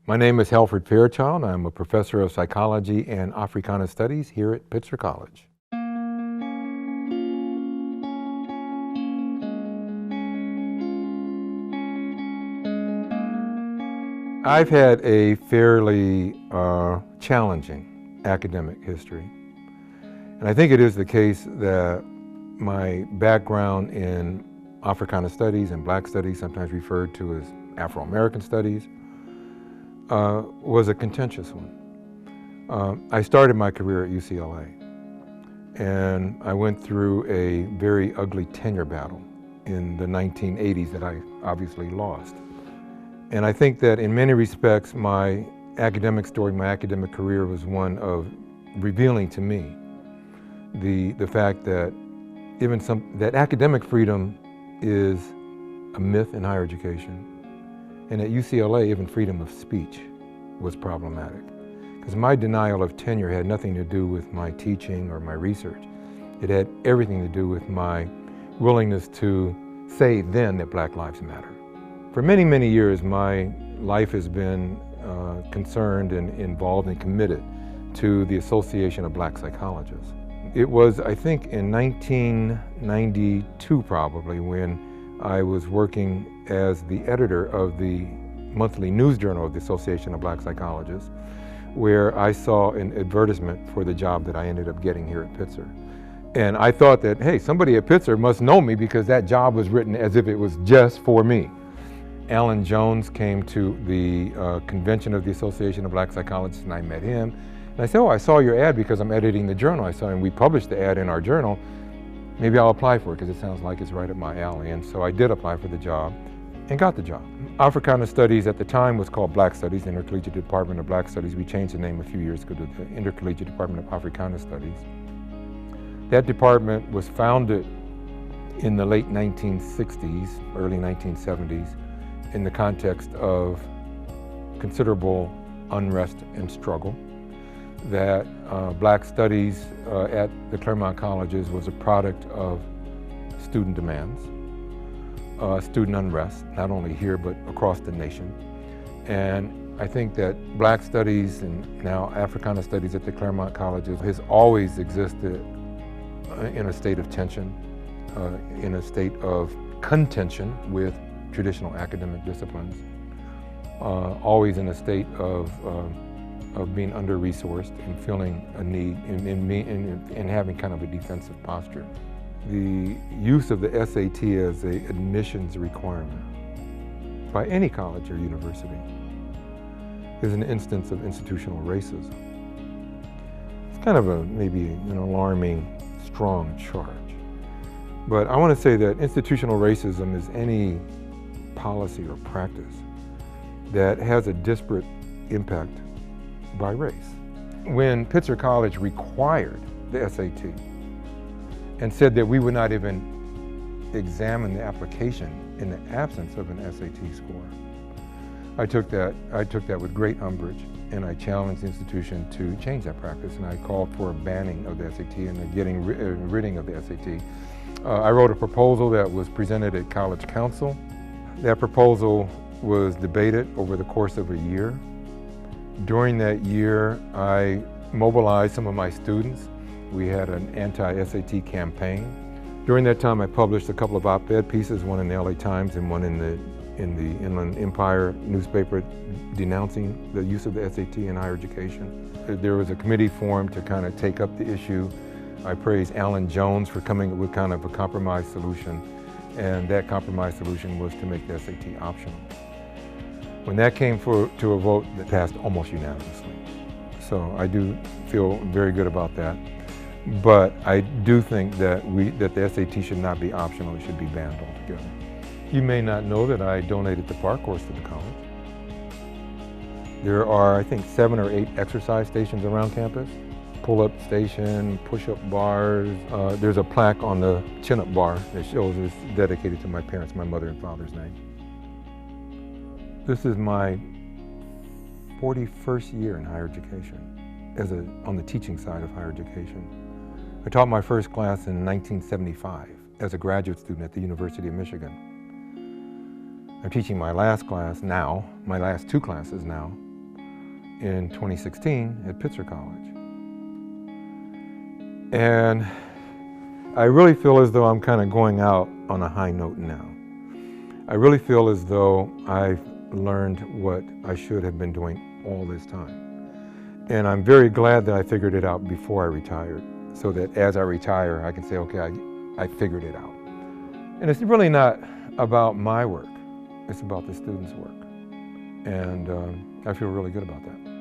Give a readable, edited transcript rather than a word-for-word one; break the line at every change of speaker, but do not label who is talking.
My name is Halford Fairchild. I'm a professor of psychology and Africana studies here at Pitzer College. I've had a fairly challenging academic history. And I think it is the case that my background in Africana studies and Black studies, sometimes referred to as Afro-American studies, was a contentious one. I started my career at UCLA, and I went through a very ugly tenure battle in the 1980s that I obviously lost. And I think that in many respects, my academic story, my academic career was one of revealing to me the fact that that academic freedom is a myth in higher education. And at UCLA, even freedom of speech was problematic. Because my denial of tenure had nothing to do with my teaching or my research. It had everything to do with my willingness to say then that Black lives matter. For many, many years, my life has been concerned and involved and committed to the Association of Black Psychologists. It was, I think, in 1992 probably, when I was working as the editor of the monthly news journal of the Association of Black Psychologists, where I saw an advertisement for the job that I ended up getting here at Pitzer. And I thought that, hey, somebody at Pitzer must know me because that job was written as if it was just for me. Alan Jones came to the convention of the Association of Black Psychologists, and I met him. And I said, oh, I saw your ad because I'm editing the journal. I saw, and we published the ad in our journal. Maybe I'll apply for it because it sounds like it's right up my alley. And so I did apply for the job and got the job. Africana Studies at the time was called Black Studies, the Intercollegiate Department of Black Studies. We changed the name a few years ago to the Intercollegiate Department of Africana Studies. That department was founded in the late 1960s, early 1970s, in the context of considerable unrest and struggle. That Black studies at the Claremont colleges was a product of student demands, student unrest, not only here but across the nation. And I think that Black studies and now Africana studies at the Claremont colleges has always existed in a state of tension, in a state of contention with traditional academic disciplines, always in a state of being under-resourced and feeling a need and having kind of a defensive posture. The use of the SAT as an admissions requirement by any college or university is an instance of institutional racism. It's kind of maybe an alarming, strong charge. But I want to say that institutional racism is any policy or practice that has a disparate impact by race. When Pitzer College required the SAT and said that we would not even examine the application in the absence of an SAT score, I took that with great umbrage, and I challenged the institution to change that practice, and I called for a banning of the SAT and the ridding of the SAT. I wrote a proposal that was presented at College Council. That proposal was debated over the course of a year. During that year, I mobilized some of my students. We had an anti-SAT campaign. During that time, I published a couple of op-ed pieces, one in the LA Times and one in the Inland Empire newspaper, denouncing the use of the SAT in higher education. There was a committee formed to kind of take up the issue. I praise Alan Jones for coming up with kind of a compromise solution, and that compromise solution was to make the SAT optional. When that came to a vote, that passed almost unanimously. So I do feel very good about that. But I do think that the SAT should not be optional, it should be banned altogether. You may not know that I donated the park course to the college. There are, I think, 7 or 8 exercise stations around campus. Pull-up station, push-up bars. There's a plaque on the chin-up bar that shows it's dedicated to my parents, my mother and father's name. This is my 41st year in higher education, on the teaching side of higher education. I taught my first class in 1975 as a graduate student at the University of Michigan. I'm teaching my last class now, my last 2 classes now, in 2016 at Pitzer College. And I really feel as though I'm kind of going out on a high note now. I really feel as though I've learned what I should have been doing all this time. And I'm very glad that I figured it out before I retired, so that as I retire, I can say, okay, I figured it out. And it's really not about my work, it's about the students' work. And I feel really good about that.